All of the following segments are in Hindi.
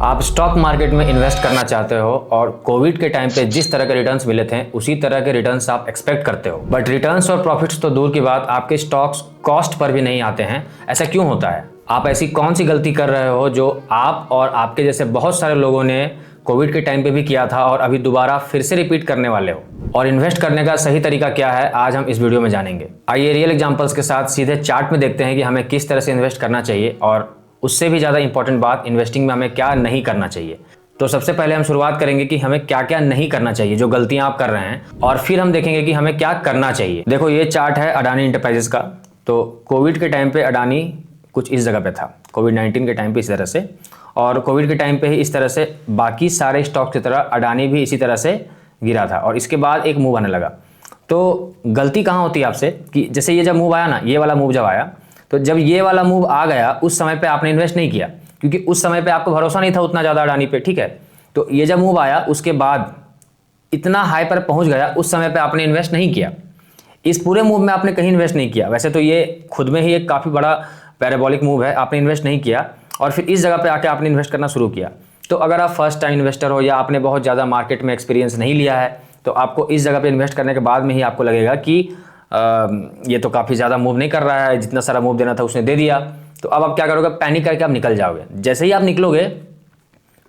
आप स्टॉक मार्केट में इन्वेस्ट करना चाहते हो और कोविड के टाइम पे जिस तरह के रिटर्न्स मिले थे उसी तरह के रिटर्न्स आप एक्सपेक्ट करते हो, बट रिटर्न्स और प्रॉफिट्स तो दूर की बात, आपके स्टॉक्स कॉस्ट पर भी नहीं आते हैं। ऐसा क्यों होता है? आप ऐसी कौन सी गलती कर रहे हो जो आप और आपके जैसे बहुत सारे लोगों ने कोविड के टाइम पे भी किया था और अभी दोबारा फिर से रिपीट करने वाले हो? और इन्वेस्ट करने का सही तरीका क्या है, आज हम इस वीडियो में जानेंगे। आइए रियल एग्जांपल्स के साथ सीधे चार्ट में देखते हैं कि हमें किस तरह से इन्वेस्ट करना चाहिए, और उससे भी ज़्यादा इंपॉर्टेंट बात, इन्वेस्टिंग में हमें क्या नहीं करना चाहिए। तो सबसे पहले हम शुरुआत करेंगे कि हमें क्या क्या नहीं करना चाहिए, जो गलतियां आप कर रहे हैं, और फिर हम देखेंगे कि हमें क्या करना चाहिए। देखो, ये चार्ट है अडानी इंटरप्राइजेस का। तो कोविड के टाइम पे अडानी कुछ इस जगह पे था, कोविड-19 के टाइम पे इस तरह से, और कोविड के टाइम पे ही इस तरह से बाकी सारे स्टॉक की तरह अडानी भी इसी तरह से गिरा था, और इसके बाद एक मूव आने लगा। तो गलती कहाँ होती है आपसे कि जैसे ये जब मूव आया ना, ये वाला मूव जब आया, तो जब ये वाला मूव आ गया उस समय पे आपने इन्वेस्ट नहीं किया, क्योंकि उस समय पे आपको भरोसा नहीं था उतना ज़्यादा अडानी पे, ठीक है। तो ये जब मूव आया उसके बाद इतना हाई पर पहुंच गया, उस समय पे आपने इन्वेस्ट नहीं किया। इस पूरे मूव में आपने कहीं इन्वेस्ट नहीं किया। वैसे तो ये खुद में ही एक काफ़ी बड़ा पैराबोलिक मूव है, आपने इन्वेस्ट नहीं किया और फिर इस जगह पे आके आपने इन्वेस्ट करना शुरू किया। तो अगर आप फर्स्ट टाइम इन्वेस्टर हो या आपने बहुत ज़्यादा मार्केट में एक्सपीरियंस नहीं लिया है, तो आपको इस जगह पे इन्वेस्ट करने के बाद में ही आपको लगेगा कि ये तो काफ़ी ज़्यादा मूव नहीं कर रहा है, जितना सारा मूव देना था उसने दे दिया। तो अब आप क्या करोगे? पैनिक करके आप निकल जाओगे। जैसे ही आप निकलोगे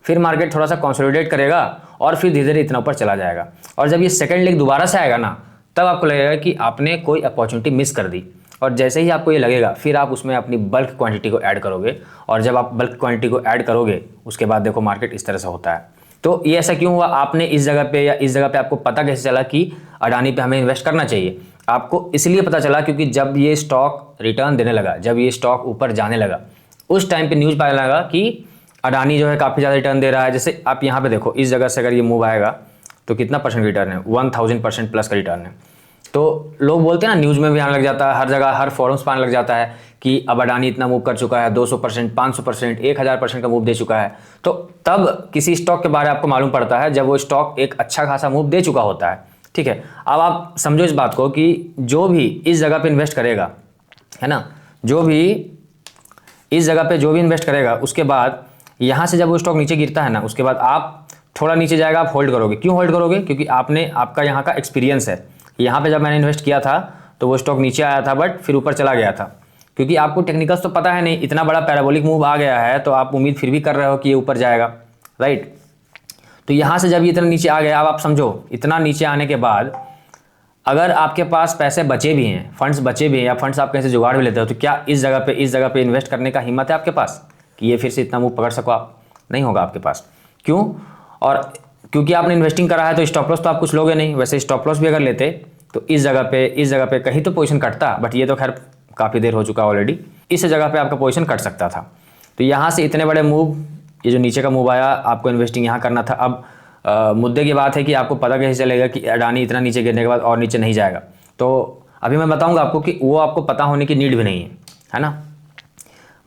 फिर मार्केट थोड़ा सा कंसोलिडेट करेगा और फिर धीरे धीरे इतना ऊपर चला जाएगा, और जब ये सेकंड लेग दोबारा से आएगा ना, तब आपको लगेगा कि आपने कोई अपॉर्चुनिटी मिस कर दी। और जैसे ही आपको ये लगेगा फिर आप उसमें अपनी बल्क क्वांटिटी को ऐड करोगे, और जब आप बल्क क्वांटिटी को ऐड करोगे उसके बाद देखो मार्केट इस तरह से होता है। तो ये ऐसा क्यों हुआ? आपने इस जगह पे या इस जगह पे आपको पता कैसे चला कि अडानी पे हमें इन्वेस्ट करना चाहिए? आपको इसलिए पता चला क्योंकि जब ये स्टॉक रिटर्न देने लगा, जब ये स्टॉक ऊपर जाने लगा, उस टाइम पे न्यूज़ पाने लगा कि अडानी जो है काफ़ी ज़्यादा रिटर्न दे रहा है। जैसे आप यहाँ पे देखो, इस जगह से अगर ये मूव आएगा तो कितना परसेंट रिटर्न है? 1000% प्लस का रिटर्न है। तो लोग बोलते हैं ना, न्यूज़ में भी आने लग जाता है, हर जगह हर फोरम्स पर आने लग जाता है कि अब अडानी इतना मूव कर चुका है, 200%, 500%, 1000% का मूव दे चुका है। तो तब किसी स्टॉक के बारे में आपको मालूम पड़ता है जब वो स्टॉक एक अच्छा खासा मूव दे चुका होता है, ठीक है। अब आप समझो इस बात को कि जो भी इस जगह पे इन्वेस्ट करेगा, है ना, जो भी इस जगह पे जो भी इन्वेस्ट करेगा, उसके बाद यहाँ से जब वो स्टॉक नीचे गिरता है ना, उसके बाद आप थोड़ा नीचे जाएगा, आप होल्ड करोगे। क्यों होल्ड करोगे? क्योंकि आपका यहाँ का एक्सपीरियंस है। यहाँ पे जब मैंने इन्वेस्ट किया था तो वो स्टॉक नीचे आया था, बट फिर ऊपर चला गया था। क्योंकि आपको टेक्निकल्स तो पता है नहीं, इतना बड़ा पैराबोलिक मूव आ गया है तो आप उम्मीद फिर भी कर रहे हो कि ये ऊपर जाएगा, राइट। तो यहाँ से जब ये इतना नीचे आ गया, अब आप समझो इतना नीचे आने के बाद अगर आपके पास पैसे बचे भी हैं, फंड्स बचे भी हैं, या फंड्स आप कहीं से जुगाड़ भी लेते हो, तो क्या इस जगह पे इन्वेस्ट करने का हिम्मत है आपके पास कि ये फिर से इतना मूव पकड़ सको? आप नहीं होगा आपके पास। क्यों? और क्योंकि आपने इन्वेस्टिंग करा है तो स्टॉप लॉस तो आप कुछ लोगे नहीं। वैसे स्टॉप लॉस भी अगर लेते तो इस जगह पे कहीं तो पोजीशन कटता, बट ये तो खैर काफ़ी देर हो चुका ऑलरेडी। इस जगह पे आपका पोजीशन कट सकता था। तो यहाँ से इतने बड़े मूव, ये जो नीचे का मूव आया, आपको इन्वेस्टिंग यहाँ करना था। अब मुद्दे की बात है कि आपको पता कैसे चलेगा कि अडानी इतना नीचे गिरने के बाद और नीचे नहीं जाएगा? तो अभी मैं बताऊँगा आपको कि वो आपको पता होने की नीड भी नहीं है ना।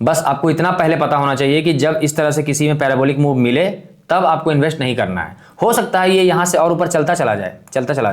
बस आपको इतना पहले पता होना चाहिए कि जब इस तरह से किसी में पैराबोलिक मूव मिले तब आपको इन्वेस्ट नहीं करना है। हो सकता है ये यहाँ से और ऊपर चलता चला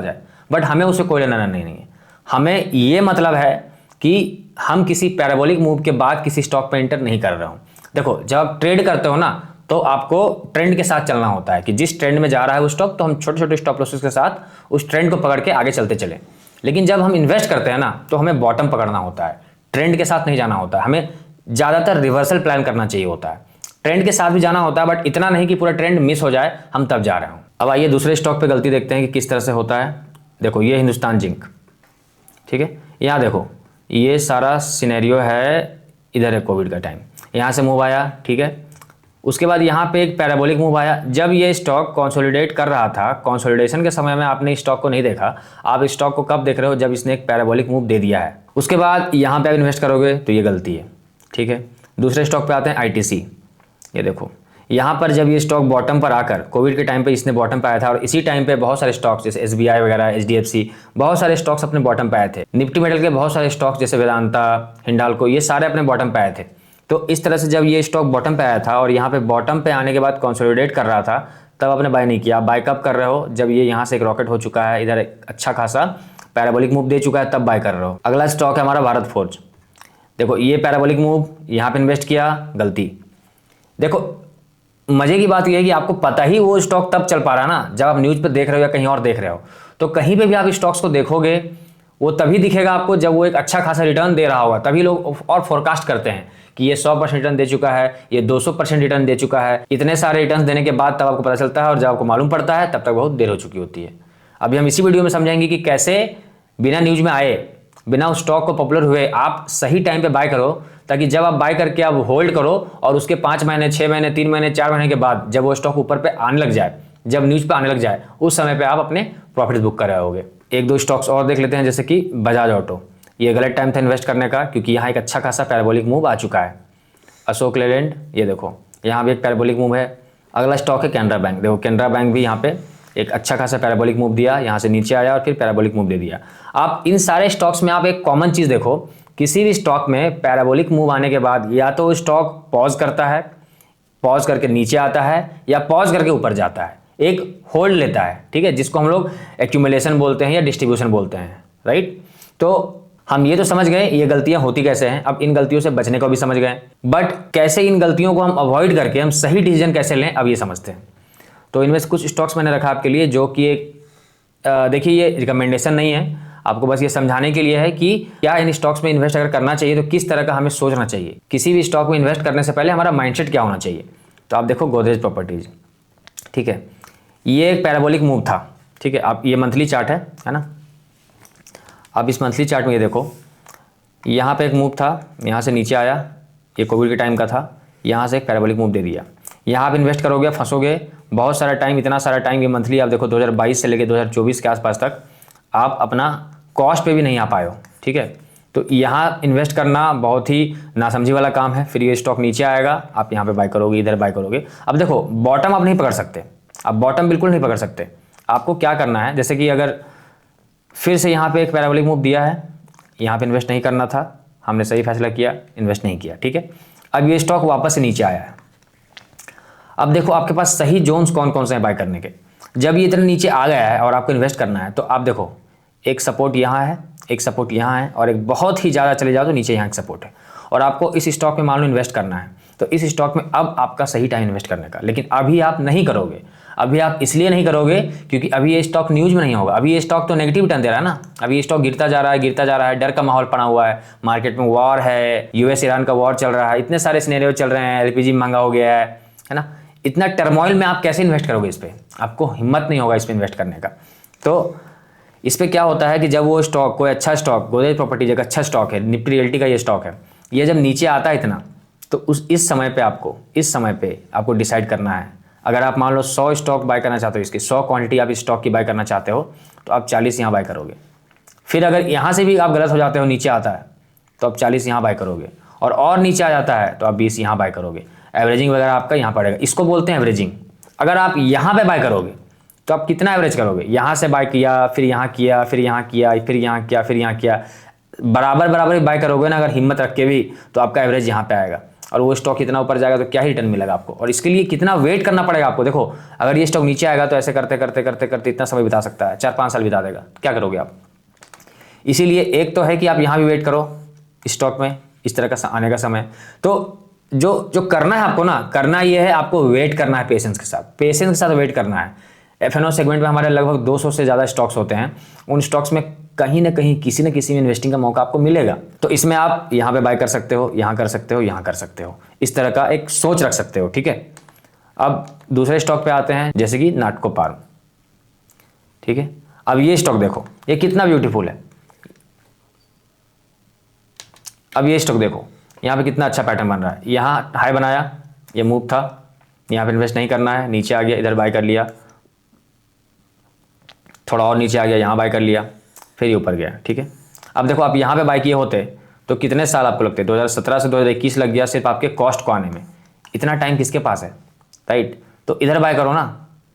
जाए, बट हमें उससे कोई लेना नहीं है। हमें ये मतलब है कि हम किसी पैराबोलिक मूव के बाद किसी स्टॉक पे एंटर नहीं कर रहे हो। देखो, जब आप ट्रेड करते हो ना, तो आपको ट्रेंड के साथ चलना होता है कि जिस ट्रेंड में जा रहा है वो स्टॉक, तो हम छोटे छोटे स्टॉप लॉसेस के साथ उस ट्रेंड को पकड़ के आगे चलते चले। लेकिन जब हम इन्वेस्ट करते हैं ना, तो हमें बॉटम पकड़ना होता है, ट्रेंड के साथ नहीं जाना होता है। हमें ज़्यादातर रिवर्सल प्लान करना चाहिए होता है। ट्रेंड के साथ भी जाना होता है, बट इतना नहीं कि पूरा ट्रेंड मिस हो जाए, हम तब जा रहे हो। अब आइए दूसरे स्टॉक पे गलती देखते हैं कि किस तरह से होता है। देखो, ये हिंदुस्तान जिंक, ठीक है। यहाँ देखो, ये सारा सिनेरियो है, इधर है कोविड का टाइम, यहाँ से मूव आया, ठीक है। उसके बाद यहाँ पे एक पैराबोलिक मूव आया। जब ये स्टॉक कंसोलिडेट कर रहा था, कंसोलिडेशन के समय में आपने स्टॉक को नहीं देखा। आप स्टॉक को कब देख रहे हो? जब इसने एक पैराबोलिक मूव दे दिया है। उसके बाद यहाँ पे आप इन्वेस्ट करोगे तो ये गलती है, ठीक है। दूसरे स्टॉक पे आते हैं, ITC। ये देखो, यहाँ पर जब ये स्टॉक बॉटम पर आकर, कोविड के टाइम पे इसने बॉटम पे आया था, और इसी टाइम पे बहुत सारे स्टॉक्स जैसे SBI वगैरह, HDFC, बहुत सारे स्टॉक्स अपने बॉटम पे आए थे। निफ्टी मेटल के बहुत सारे स्टॉक्स जैसे वेदांता, हिंडाल्को, ये सारे अपने बॉटम पे आए थे। तो इस तरह से जब ये स्टॉक बॉटम पे आया था और यहाँ पे बॉटम पे आने के बाद कंसोलिडेट कर रहा था, तब आपने बाय नहीं किया। आप बाय कब कर रहे हो? जब ये यहाँ से एक रॉकेट हो चुका है, इधर एक अच्छा खासा पैराबोलिक मूव दे चुका है, तब बाय कर रहे हो। अगला स्टॉक है हमारा भारत फोर्ज। देखो, ये पैराबोलिक मूव, यहाँ पे इन्वेस्ट किया, गलती। देखो, मजे की बात यह है कि आपको पता ही वो स्टॉक तब चल पा रहा है ना जब आप न्यूज़ पे देख रहे हो या कहीं और देख रहे हो। तो कहीं पे भी आप स्टॉक्स को देखोगे वो तभी दिखेगा आपको जब वो एक अच्छा खासा रिटर्न दे रहा होगा, तभी लोग और फोरकास्ट करते हैं कि ये 100% रिटर्न दे चुका है, ये 200% रिटर्न दे चुका है। इतने सारे रिटर्न देने के बाद तब आपको पता चलता है, और जब आपको मालूम पड़ता है तब तक बहुत देर हो चुकी होती है। अभी हम इसी वीडियो में समझाएंगे कि कैसे बिना न्यूज़ में आए, बिना उस स्टॉक को पॉपुलर हुए आप सही टाइम पे बाय करो, ताकि जब आप बाय करके आप होल्ड करो और उसके 5 महीने 6 महीने 3 महीने 4 महीने के बाद जब वो स्टॉक ऊपर पे आने लग जाए, जब न्यूज़ पे आने लग जाए, उस समय पे आप अपने प्रॉफिट बुक कर रहे होगे। एक दो स्टॉक्स और देख लेते हैं, जैसे कि बजाज ऑटो। ये गलत टाइम था इन्वेस्ट करने का, क्योंकि यहाँ एक अच्छा खासा पैराबोलिक मूव आ चुका है। अशोक लेलैंड, ये देखो यहाँ भी एक पैराबोलिक मूव है। अगला स्टॉक है कैनरा बैंक। देखो कैनरा बैंक भी यहाँ पे एक अच्छा खासा पैराबोलिक मूव दिया, यहाँ से नीचे आया और फिर पैराबोलिक मूव दे दिया। आप इन सारे स्टॉक्स में आप एक कॉमन चीज़ देखो, किसी भी स्टॉक में पैराबोलिक मूव आने के बाद या तो स्टॉक पॉज करता है, पॉज करके नीचे आता है, या पॉज करके ऊपर जाता है, एक होल्ड लेता है, ठीक है, जिसको हम लोग एक्यूमुलेशन बोलते हैं या डिस्ट्रीब्यूशन बोलते हैं, राइट। तो हम ये तो समझ गए ये गलतियां होती कैसे हैं, अब इन गलतियों से बचने को भी समझ गए, बट कैसे इन गलतियों को हम अवॉइड करके हम सही डिसीजन कैसे लें, अब ये समझते हैं। तो इनमें से कुछ स्टॉक्स मैंने रखा आपके लिए, जो कि एक देखिए ये रिकमेंडेशन नहीं है, आपको बस ये समझाने के लिए है कि क्या इन स्टॉक्स में इन्वेस्ट अगर करना चाहिए तो किस तरह का हमें सोचना चाहिए, किसी भी स्टॉक में इन्वेस्ट करने से पहले हमारा माइंडसेट क्या होना चाहिए। तो आप देखो गोदरेज प्रॉपर्टीज, ठीक है, ये एक पैराबोलिक मूव था, ठीक है। आप ये मंथली चार्ट है ना, अब इस मंथली चार्ट में ये देखो, यहाँ पे एक मूव था, यहाँ से नीचे आया, ये कोविड के टाइम का था, यहाँ से एक पैराबोलिक मूव दे दिया। यहाँ आप इन्वेस्ट करोगे फंसोगे बहुत सारा टाइम, इतना सारा टाइम, ये मंथली आप देखो 2022 से लेकर 2024 के आसपास तक आप अपना कॉस्ट पे भी नहीं आ पाए हो, ठीक है। तो यहाँ इन्वेस्ट करना बहुत ही नासमझी वाला काम है। फिर ये स्टॉक नीचे आएगा, आप यहाँ पे बाय करोगे, इधर बाय करोगे। अब देखो बॉटम आप नहीं पकड़ सकते, आप बॉटम बिल्कुल नहीं पकड़ सकते। आपको क्या करना है, जैसे कि अगर फिर से यहाँ पे एक पैराबोलिक मूव दिया है, यहाँ पे इन्वेस्ट नहीं करना था, हमने सही फैसला किया, इन्वेस्ट नहीं किया, ठीक है। अब ये स्टॉक वापस से नीचे आया है। अब देखो आपके पास सही जोन्स कौन कौन से हैं बाय करने के। जब ये इतना नीचे आ गया है और आपको इन्वेस्ट करना है, तो आप देखो एक सपोर्ट यहाँ है, एक सपोर्ट यहाँ है, और एक बहुत ही ज़्यादा चले जाओ तो नीचे यहाँ एक सपोर्ट है, और आपको इस स्टॉक में मान लो इन्वेस्ट करना है। तो इस स्टॉक में अब आपका सही टाइम इन्वेस्ट करने का, लेकिन अभी आप नहीं करोगे। अभी आप इसलिए नहीं करोगे क्योंकि अभी ये स्टॉक न्यूज़ में नहीं होगा, अभी ये स्टॉक तो नेगेटिव रिटर्न दे रहा है ना, अभी ये स्टॉक गिरता जा रहा है, गिरता जा रहा है, डर का माहौल पड़ा हुआ है, मार्केट में वॉर है, यूएस ईरान का वॉर चल रहा है, इतने सारे सिनेरियो चल रहे हैं, एलपीजी महंगा हो गया है ना। इतना टर्मोइल में आप कैसे इन्वेस्ट करोगे इस पर, आपको हिम्मत नहीं होगा इस पर इन्वेस्ट करने का। तो इस पर क्या होता है कि जब वो स्टॉक, कोई अच्छा स्टॉक, गोदरेज प्रॉपर्टीज एक अच्छा स्टॉक है, निफ्टी रियल्टी का ये स्टॉक है, ये जब नीचे आता है इतना, तो इस समय पे आपको डिसाइड करना है। अगर आप मान लो 100 स्टॉक बाय करना चाहते हो, इसकी 100 क्वांटिटी आप इस स्टॉक की बाय करना चाहते हो, तो आप 40 यहाँ बाय करोगे। फिर अगर यहाँ से भी आप गलत हो जाते हो, नीचे आता है, तो आप 40 यहाँ बाय करोगे, और नीचे आ जाता है तो आप 20 यहाँ बाय करोगे। एवरेजिंग वगैरह आपका यहाँ पड़ेगा, इसको बोलते हैं एवरेजिंग। अगर आप यहाँ पे बाय करोगे तो आप कितना एवरेज करोगे, यहाँ से बाय किया, फिर यहाँ किया, फिर यहाँ किया, फिर यहाँ किया, फिर यहाँ किया, बराबर बाय करोगे ना अगर हिम्मत रख के भी, तो आपका एवरेज यहाँ पे आएगा, और वो स्टॉक कितना ऊपर जाएगा तो क्या ही रिटर्न मिलेगा आपको। और इसके लिए कितना वेट करना पड़ेगा आपको। देखो अगर ये स्टॉक नीचे आएगा तो ऐसे करते करते करते करते इतना समय बिता सकता है, 4-5 साल बिता देगा, क्या करोगे आप। इसीलिए एक तो है कि आप यहाँ भी वेट करो स्टॉक में इस तरह का आने का समय। तो जो करना है आपको ना, करना ये है, आपको वेट करना है पेशेंस के साथ वेट करना है। एफएनओ सेगमेंट में हमारे लगभग 200 से ज़्यादा स्टॉक्स होते हैं, उन स्टॉक्स में कहीं ना कहीं किसी न किसी में इन्वेस्टिंग का मौका आपको मिलेगा। तो इसमें आप यहाँ पे बाय कर सकते हो, यहाँ कर सकते हो, यहाँ कर सकते हो, इस तरह का एक सोच रख सकते हो, ठीक है। अब दूसरे स्टॉक पे आते हैं, जैसे कि नाटको पार्म, ठीक है। अब ये स्टॉक देखो, ये कितना ब्यूटीफुल है। अब ये स्टॉक देखो, यहाँ पे कितना अच्छा पैटर्न बन रहा है। यहाँ हाई बनाया, ये मूव था, यहाँ पे इन्वेस्ट नहीं करना है, नीचे आ गया, इधर बाय कर लिया, थोड़ा और नीचे आ गया, यहाँ बाय कर लिया, फिर ये ऊपर गया, ठीक है। अब देखो आप यहाँ पे बाय किए होते तो कितने साल आपको लगते, 2017 से 2021 लग गया सिर्फ आपके कॉस्ट को आने में। इतना टाइम किसके पास है, राइट। तो इधर बाय करो ना,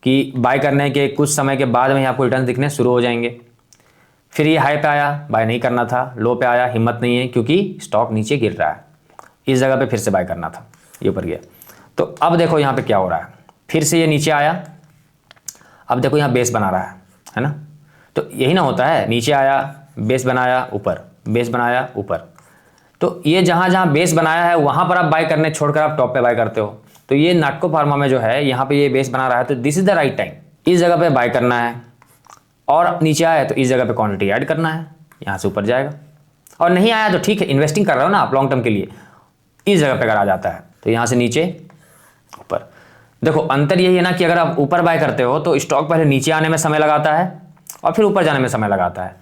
कि बाय करने के कुछ समय के बाद में आपको रिटर्न दिखने शुरू हो जाएंगे। फिर ये हाई पे आया, बाय नहीं करना था, लो पे आया, हिम्मत नहीं है क्योंकि स्टॉक नीचे गिर रहा है, इस जगह पे फिर से बाय करना था, ये ऊपर गया। तो अब देखो यहाँ पे क्या हो रहा है, फिर से ये नीचे आया, अब देखो यहाँ बेस बना रहा है ना। तो यही ना होता है, नीचे आया, बेस बनाया, ऊपर, बेस बनाया, ऊपर। तो ये जहाँ जहाँ बेस बनाया है वहाँ पर आप बाय करने छोड़कर आप टॉप पे बाय करते हो। तो ये नाटको फार्मा में जो है यहाँ पे ये बेस बना रहा है, तो this is the right time, इस जगह पे बाय करना है। और नीचे आया तो इस जगह पे क्वांटिटी ऐड करना है, यहाँ से ऊपर जाएगा। और नहीं आया तो ठीक है, इन्वेस्टिंग कर रहे हो ना आप लॉन्ग टर्म के लिए, इस जगह पे अगर आ जाता है तो यहाँ से नीचे ऊपर। देखो अंतर यही है ना कि अगर आप ऊपर बाय करते हो तो स्टॉक पहले नीचे आने में समय लगाता है और फिर ऊपर जाने में समय लगाता है।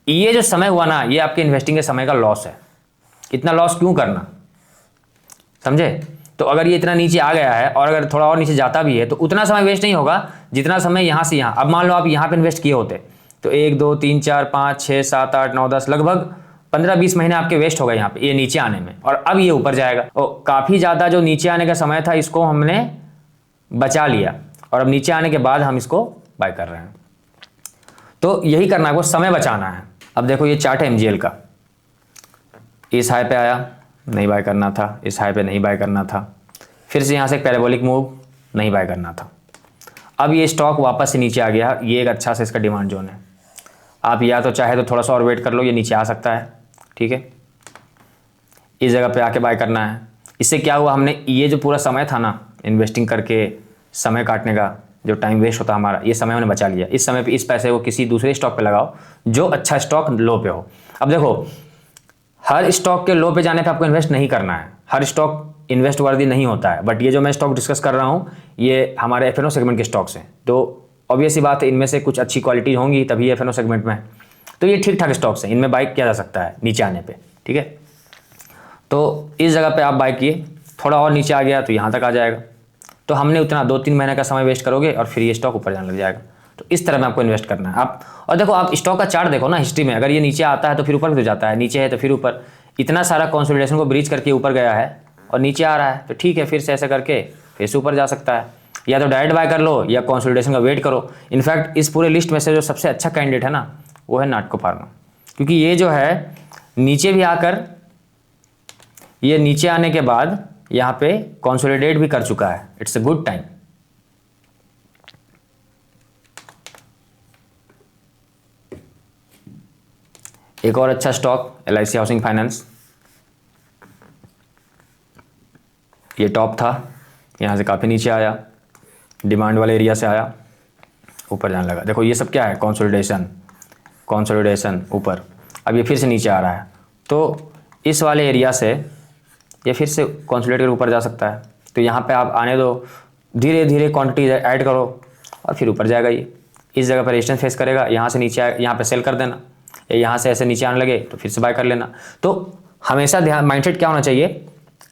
ये जो समय हुआ ना, ये आपके इन्वेस्टिंग के समय का लॉस है। इतना लॉस क्यों करना, समझे? तो अगर ये इतना नीचे आ गया है और अगर थोड़ा और नीचे जाता भी है तो उतना समय वेस्ट नहीं होगा जितना समय यहाँ से यहाँ। अब मान लो आप यहाँ पे इन्वेस्ट किए होते तो 1 2 3 4 5 6 7 8 9 10 लगभग 15-20 महीने आपके वेस्ट हो गए यहाँ पे ये नीचे आने में, और अब ये ऊपर जाएगा। और काफ़ी ज़्यादा जो नीचे आने का समय था इसको हमने बचा लिया और अब नीचे आने के बाद हम इसको बाय कर रहे हैं। तो यही करना है, वो समय बचाना है। अब देखो ये चार्ट है MGL का, इस हाई पे आया, नहीं बाय करना था, इस हाई पे नहीं बाय करना था, फिर से यहाँ से एक पैराबोलिक मूव, नहीं बाय करना था। अब ये स्टॉक वापस से नीचे आ गया, ये एक अच्छा सा इसका डिमांड जोन है। आप या तो चाहे तो थोड़ा सा और वेट कर लो, ये नीचे आ सकता है, ठीक है। इस जगह पे आके बाय करना है। इससे क्या हुआ, हमने ये जो पूरा समय था ना इन्वेस्टिंग करके समय काटने का, जो टाइम वेस्ट होता हमारा, ये समय हमने बचा लिया। इस समय पे इस पैसे को किसी दूसरे स्टॉक पे लगाओ जो अच्छा स्टॉक लो पे हो। अब देखो हर स्टॉक के लो पे जाने पे आपको इन्वेस्ट नहीं करना है, हर स्टॉक इन्वेस्ट वर्दी नहीं होता है। बट ये जो मैं स्टॉक डिस्कस कर रहा हूँ ये हमारे FNO सेगमेंट के स्टॉक्स हैं, तो ऑब्वियस सी बात है इनमें से कुछ अच्छी क्वालिटी होंगी तभी FNO सेगमेंट में है। तो ये ठीक ठाक स्टॉक्स हैं, इनमें बाय किया जा सकता है नीचे आने पे, ठीक है। तो इस जगह पे आप बाय किए, थोड़ा और नीचे आ गया तो यहाँ तक आ जाएगा। तो हमने उतना 2-3 महीने का समय वेस्ट करोगे और फिर ये स्टॉक ऊपर जाने लग जाएगा। तो इस तरह में आपको इन्वेस्ट करना है आप। और देखो आप स्टॉक का चार्ट देखो ना हिस्ट्री में, अगर ये नीचे आता है तो फिर ऊपर भी तो जाता है, नीचे है तो फिर ऊपर। इतना सारा कंसोलिडेशन को ब्रीच करके ऊपर गया है और नीचे आ रहा है, तो ठीक है फिर से ऐसा करके फिर से ऊपर जा सकता है। या तो डायरेक्ट बाय कर लो या कंसोलिडेशन का वेट करो। इनफैक्ट इस पूरे लिस्ट में से जो सबसे अच्छा कैंडिडेट है ना वो है नाटको फार्मा, क्योंकि ये जो है नीचे भी आकर, ये नीचे आने के बाद यहाँ पे कंसोलिडेट भी कर चुका है। It's a good time. एक और अच्छा स्टॉक LIC हाउसिंग फाइनेंस, ये टॉप था, यहाँ से काफ़ी नीचे आया, डिमांड वाले एरिया से आया, ऊपर जाने लगा। देखो ये सब क्या है, कंसोलिडेशन ऊपर। अब ये फिर से नीचे आ रहा है, तो इस वाले एरिया से ये फिर से कंसोलिडेट कर ऊपर जा सकता है। तो यहाँ पे आप आने दो, धीरे धीरे क्वांटिटी ऐड करो और फिर ऊपर जाएगा। ये इस जगह पर रेजिस्टेंस फेस करेगा, यहाँ से नीचे यहाँ पे सेल कर देना, यहाँ से ऐसे नीचे आने लगे तो फिर से बाय कर लेना। तो हमेशा ध्यान, माइंडसेट क्या होना चाहिए,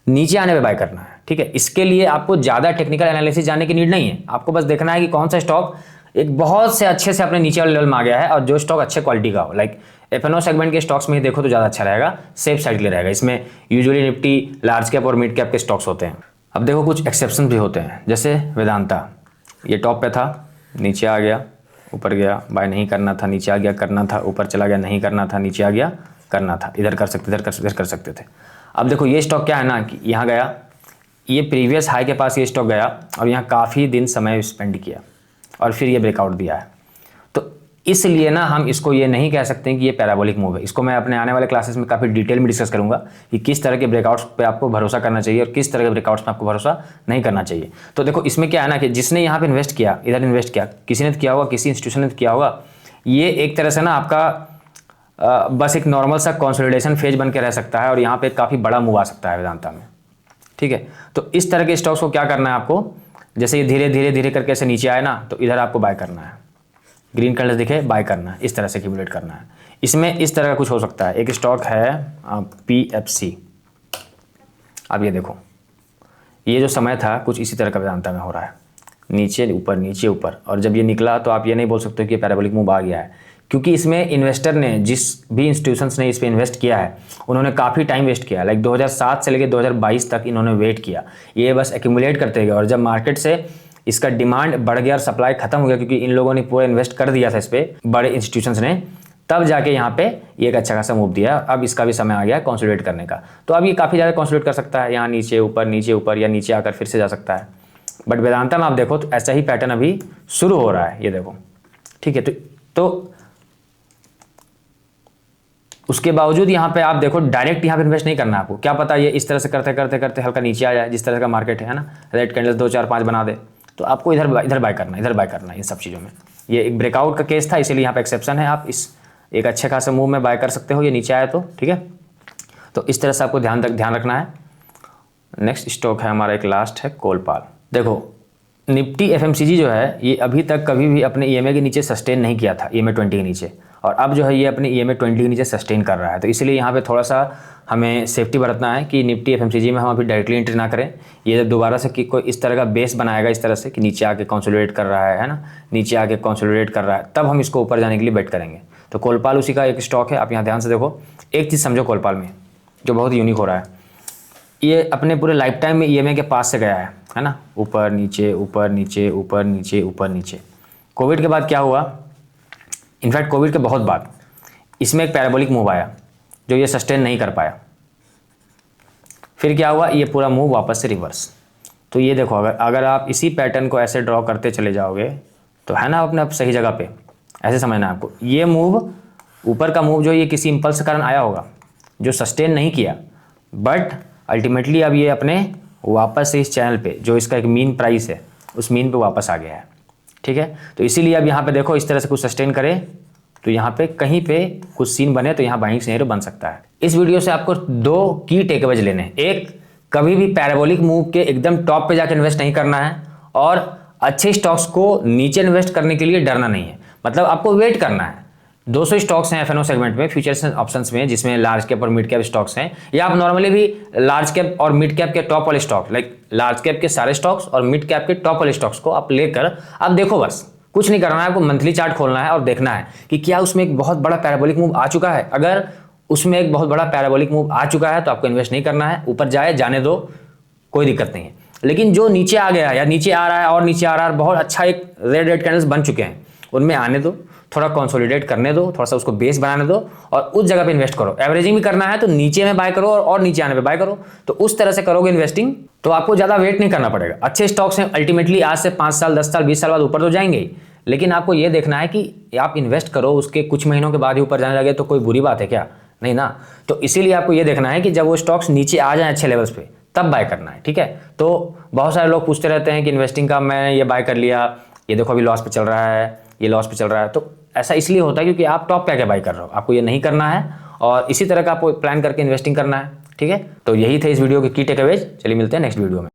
नीचे आने पे बाय करना है, ठीक है। इसके लिए आपको ज़्यादा टेक्निकल एनालिसिस जाने की नीड नहीं है, आपको बस देखना है कि कौन सा स्टॉक एक बहुत से अच्छे से अपने नीचे वाले लेवल में आ गया है और जो स्टॉक अच्छे क्वालिटी का हो। लाइक FNO सेगमेंट के स्टॉक्स में ही देखो तो ज़्यादा अच्छा रहेगा, सेफ साइड के लिए रहेगा। इसमें यूजुअली निफ्टी, लार्ज कैप और मिड कैप के स्टॉक्स होते हैं। अब देखो कुछ एक्सेप्शन भी होते हैं, जैसे वेदांता, ये टॉप पे था, नीचे आ गया, ऊपर गया, बाय नहीं करना था, नीचे आ गया करना था, ऊपर चला गया नहीं करना था, नीचे आ गया करना था, इधर कर सकते, इधर कर सकते थे। अब देखो ये स्टॉक क्या है ना कि यहाँ गया, ये प्रीवियस हाई के पास ये स्टॉक गया और यहाँ काफ़ी दिन समय स्पेंड किया और फिर ये ब्रेकआउट दिया है। तो इसलिए ना हम इसको ये नहीं कह सकते कि ये पैराबोलिक मूव है। इसको मैं अपने आने वाले क्लासेस में काफ़ी डिटेल में डिस्कस करूंगा कि किस तरह के ब्रेकआउट्स पे आपको भरोसा करना चाहिए और किस तरह के ब्रेकआउट्स में आपको भरोसा नहीं करना चाहिए। तो देखो इसमें क्या है ना कि जिसने यहाँ पे इन्वेस्ट किया, इधर इन्वेस्ट किया, किसी ने किया होगा, किसी इंस्टीट्यूशन ने किया होगा, ये एक तरह से ना आपका बस एक नॉर्मल सा कंसोलिडेशन फेज बन के रह सकता है और यहाँ पे काफ़ी बड़ा मूव आ सकता है वेदांता में, ठीक है। तो इस तरह के स्टॉक्स को क्या करना है आपको, जैसे ये धीरे धीरे धीरे करके ऐसे नीचे आए ना तो इधर आपको बाय करना है, ग्रीन कलर दिखे बाय करना है, इस तरह से एक्यूमुलेट करना है। इसमें इस तरह का कुछ हो सकता है। एक स्टॉक है PFC। अब ये देखो ये जो समय था कुछ इसी तरह का वेदांता में हो रहा है, नीचे ऊपर नीचे ऊपर, और जब ये निकला तो आप ये नहीं बोल सकते कि पैराबोलिक मूव आ गया है, क्योंकि इसमें इन्वेस्टर ने, जिस भी इंस्टीट्यूशंस ने इस पर इन्वेस्ट किया है उन्होंने काफ़ी टाइम वेस्ट किया। लाइक 2007 से लेकर 2022 तक इन्होंने वेट किया, ये बस एक्यूमुलेट करते गए। और जब मार्केट से इसका डिमांड बढ़ गया और सप्लाई खत्म हो गया, क्योंकि इन लोगों ने पूरा इन्वेस्ट कर दिया था इस पर, बड़े इंस्टीट्यूशंस ने, तब जाके यहाँ पे ये एक अच्छा खासा मूव दिया। अब इसका भी समय आ गया कंसोलिडेट करने का। तो अब ये काफ़ी ज़्यादा कंसोलिडेट कर सकता है, यहाँ नीचे ऊपर या नीचे आकर फिर से जा सकता है। बट वेदांता में आप देखो तो ऐसा ही पैटर्न अभी शुरू हो रहा है, ये देखो, ठीक है। तो उसके बावजूद यहाँ पे आप देखो डायरेक्ट यहाँ पे इन्वेस्ट नहीं करना है आपको। क्या पता ये इस तरह से करते करते करते हल्का नीचे आ जाए, जिस तरह का मार्केट है ना, रेड कैंडल्स 2 4 5 बना दे, तो आपको इधर बाय करना है, इधर बाय करना है इन सब चीज़ों में। ये एक ब्रेकआउट का केस था, इसीलिए यहाँ पे एक्सेप्शन है। आप इस एक अच्छे खासे मूव में बाय कर सकते हो, ये नीचे आया तो ठीक है। तो इस तरह से आपको ध्यान रखना है। नेक्स्ट स्टॉक है हमारा, एक लास्ट है कोलपाल। देखो निफ्टी एफएमसीजी जो है ये अभी तक कभी भी अपने ईएमए के नीचे सस्टेन नहीं किया था, ईएमए 20 के नीचे, और अब जो है ये अपने ईएमए 20 के नीचे सस्टेन कर रहा है। तो इसलिए यहाँ पे थोड़ा सा हमें सेफ्टी बरतना है कि निफ्टी एफएमसीजी में हम अभी डायरेक्टली एंट्री ना करें। ये जब दोबारा से कि कोई इस तरह का बेस बनाएगा, इस तरह से कि नीचे आके कंसोलिडेट कर रहा है ना, नीचे आके कंसोलिडेट कर रहा है, तब हम इसको ऊपर जाने के लिए बेट करेंगे। तो कोलपाल उसी का एक स्टॉक है। आप यहाँ ध्यान से देखो, एक चीज़ समझो कोलपाल में जो बहुत यूनिक हो रहा है, ये अपने पूरे लाइफ टाइम में ईएमए के पास से गया है ना, ऊपर नीचे ऊपर नीचे ऊपर नीचे ऊपर नीचे। कोविड के बाद क्या हुआ, इनफैक्ट कोविड के बहुत बाद इसमें एक पैराबोलिक मूव आया जो ये सस्टेन नहीं कर पाया। फिर क्या हुआ, ये पूरा मूव वापस से रिवर्स। तो ये देखो, अगर आप इसी पैटर्न को ऐसे ड्रॉ करते चले जाओगे तो है ना अपने आप सही जगह पे, ऐसे समझना आपको। ये मूव ऊपर का मूव जो ये किसी इंपल्स के कारण आया होगा जो सस्टेन नहीं किया, बट अल्टीमेटली अब ये अपने वापस से इस चैनल पे जो इसका एक मीन प्राइस है उस मीन पे वापस आ गया है, ठीक है। तो इसीलिए अब यहाँ पे देखो इस तरह से कुछ सस्टेन करे तो यहाँ पे कहीं पे कुछ सीन बने तो यहाँ बाइंग सिनेरियो बन सकता है। इस वीडियो से आपको 2 की टेकअवेज लेने हैं। एक, कभी भी पैराबोलिक मूव के एकदम टॉप पे जाकर इन्वेस्ट नहीं करना है, और अच्छे स्टॉक्स को नीचे इन्वेस्ट करने के लिए डरना नहीं है। मतलब आपको वेट करना है। 200 स्टॉक्स हैं एफएनओ सेगमेंट में, फ्यूचर्स एंड ऑप्शंस में, जिसमें लार्ज कैप और मिड कैप स्टॉक्स हैं, या आप नॉर्मली भी लार्ज कैप और मिड कैप के टॉप वाले स्टॉक, लाइक लार्ज कैप के सारे स्टॉक्स और मिड कैप के टॉप वाले स्टॉक्स को आप लेकर आप देखो। बस कुछ नहीं करना है आपको, मंथली चार्ट खोलना है और देखना है कि क्या उसमें एक बहुत बड़ा पैराबोलिक मूव आ चुका है। अगर उसमें एक बहुत बड़ा पैराबोलिक मूव आ चुका है तो आपको इन्वेस्ट नहीं करना है, ऊपर जाए जाने दो, कोई दिक्कत नहीं है। लेकिन जो नीचे आ गया या नीचे आ रहा है और नीचे आ रहा है, बहुत अच्छा एक रेड कैंडल्स बन चुके हैं, उनमें आने दो, थोड़ा कंसोलिडेट करने दो, थोड़ा सा उसको बेस बनाने दो और उस जगह पे इन्वेस्ट करो। एवरेजिंग भी करना है तो नीचे में बाय करो और नीचे आने पे बाय करो। तो उस तरह से करोगे इन्वेस्टिंग तो आपको ज़्यादा वेट नहीं करना पड़ेगा। अच्छे स्टॉक्स हैं, अल्टीमेटली आज से 5 साल 10 साल 20 साल बाद ऊपर तो जाएंगे ही, लेकिन आपको ये देखना है कि आप इन्वेस्ट करो, उसके कुछ महीनों के बाद ही ऊपर जाने लगे तो कोई बुरी बात है क्या? नहीं ना। तो इसीलिए आपको ये देखना है कि जब वो स्टॉक्स नीचे आ जाए अच्छे लेवल्स पे तब बाय करना है, ठीक है। तो बहुत सारे लोग पूछते रहते हैं कि इन्वेस्टिंग का मैं ये बाय कर लिया, ये देखो अभी लॉस पे चल रहा है, ये लॉस पे चल रहा है। तो ऐसा इसलिए होता है क्योंकि आप टॉप पे आके बाय कर रहे हो, आपको ये नहीं करना है और इसी तरह का आपको प्लान करके इन्वेस्टिंग करना है, ठीक है। तो यही थे इस वीडियो के की टेकअवेज। चलिए मिलते हैं नेक्स्ट वीडियो में।